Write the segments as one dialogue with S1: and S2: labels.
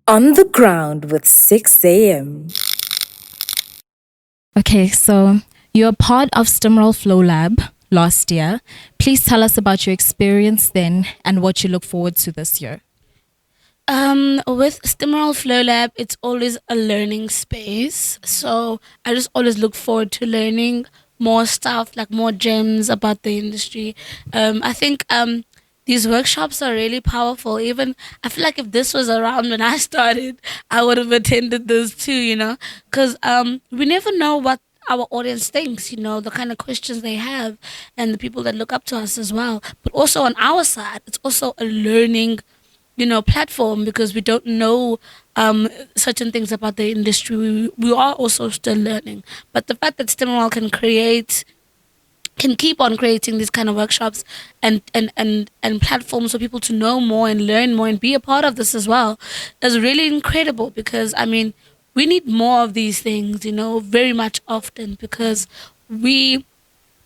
S1: On the ground with 6 a.m.
S2: Okay, so you're part of Stimroll Flow Lab last year. Please tell us about your experience then and what you look forward to this year.
S3: With Stimroll Flow Lab, it's always a learning space. So I just always look forward to learning more stuff, like more gems about the industry. I think these workshops are really powerful. Even I feel like if this was around when I started, I would have attended those too. Because we never know what our audience thinks. The kind of questions they have, and the people that look up to us as well. But also on our side, it's also a learning platform because we don't know certain things about the industry. We are also still learning. But the fact that Stimwell can keep on creating these kind of workshops and platforms for people to know more and learn more and be a part of this as well is really incredible because we need more of these things, very much often because we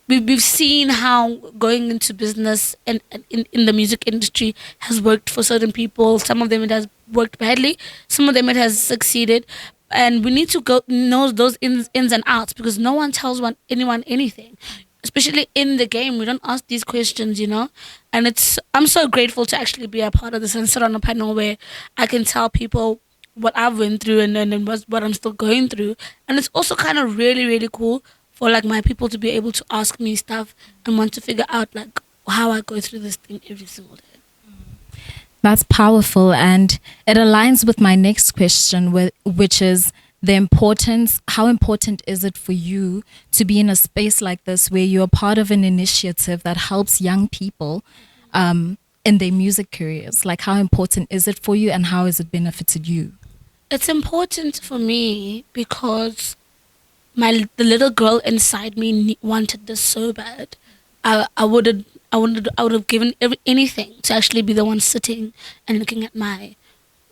S3: we've seen how going into business and in the music industry has worked for certain people. Some of them it has worked badly, some of them it has succeeded, and we need to go know those ins and outs because no one tells anyone anything, especially in the game. We don't ask these questions, and I'm so grateful to actually be a part of this and sit on a panel where I can tell people what I've went through and what I'm still going through. And it's also kind of really, really cool for like my people to be able to ask me stuff and want to figure out like how I go through this thing every single day.
S2: That's powerful, and it aligns with my next question, which is the importance. How important is it for you to be in a space like this where you're part of an initiative that helps young people in their music careers? Like, how important is it for you, and how has it benefited you?
S3: It's important for me because the little girl inside me wanted this so bad. I would have given anything to actually be the one sitting and looking at my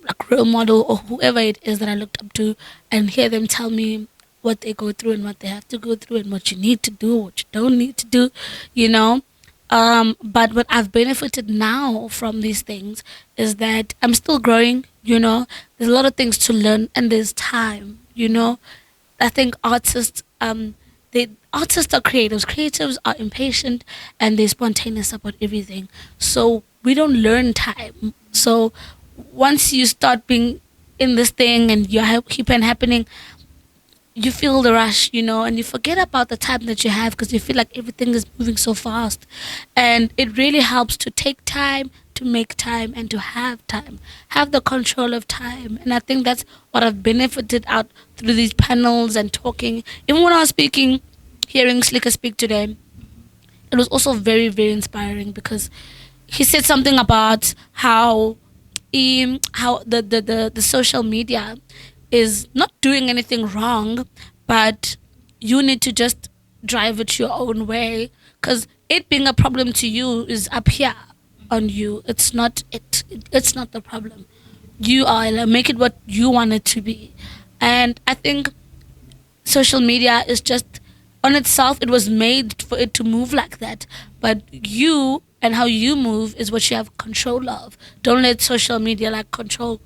S3: like role model or whoever it is that I looked up to and hear them tell me what they go through and what they have to go through and what you need to do, what you don't need to do, you know. But what I've benefited now from these things is that I'm still growing, There's a lot of things to learn and there's time. I think artists are creatives. Creatives are impatient and they're spontaneous about everything. So we don't learn time. So once you start being in this thing and you keep on happening, you feel the rush, and you forget about the time that you have because you feel like everything is moving so fast. And it really helps to take time, to make time, and to have the control of time. And I think that's what I've benefited out through these panels and talking. Even when I was speaking, hearing Slikour speak today, it was also very, very inspiring because he said something about how the social media is not doing anything wrong, but you need to just drive it your own way because it being a problem to you is up here on you. It's not it's not the problem. You are like, make it what you want it to be. And I think social media is just on itself, it was made for it to move like that, but you and how you move is what you have control of. Don't let social media like control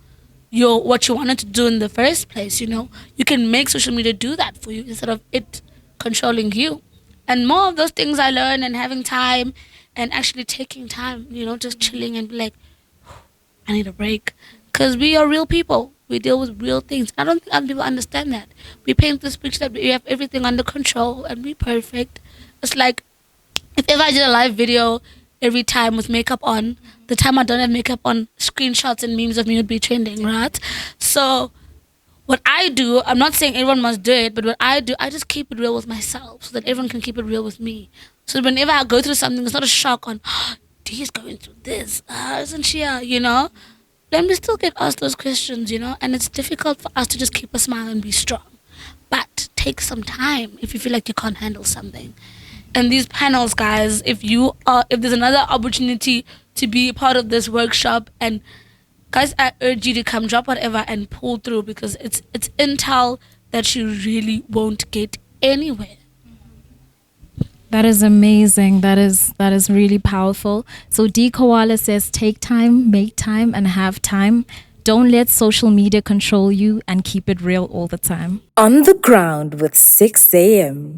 S3: what you wanted to do in the first place. You can make social media do that for you instead of it controlling you. And more of those things I learned, and having time and actually taking time, just chilling and be like, I need a break. Because we are real people. We deal with real things. I don't think other people understand that. We paint this picture that we have everything under control and we're perfect. It's like, if ever I did a live video every time with makeup on, the time I don't have makeup on, screenshots and memes of me would be trending, right? So what I do, I'm not saying everyone must do it, but what I do, I just keep it real with myself so that everyone can keep it real with me. So whenever I go through something, it's not a shock on, Dee's going through this, isn't she, Then we still get asked those questions, and it's difficult for us to just keep a smile and be strong. But take some time if you feel like you can't handle something. And these panels, guys, if there's another opportunity to be part of this workshop, and guys, I urge you to come drop whatever and pull through because it's intel that you really won't get anywhere.
S2: That is amazing. That is really powerful. So Dee Koala says, take time, make time, and have time. Don't let social media control you and keep it real all the time.
S1: On the ground with 6 a.m.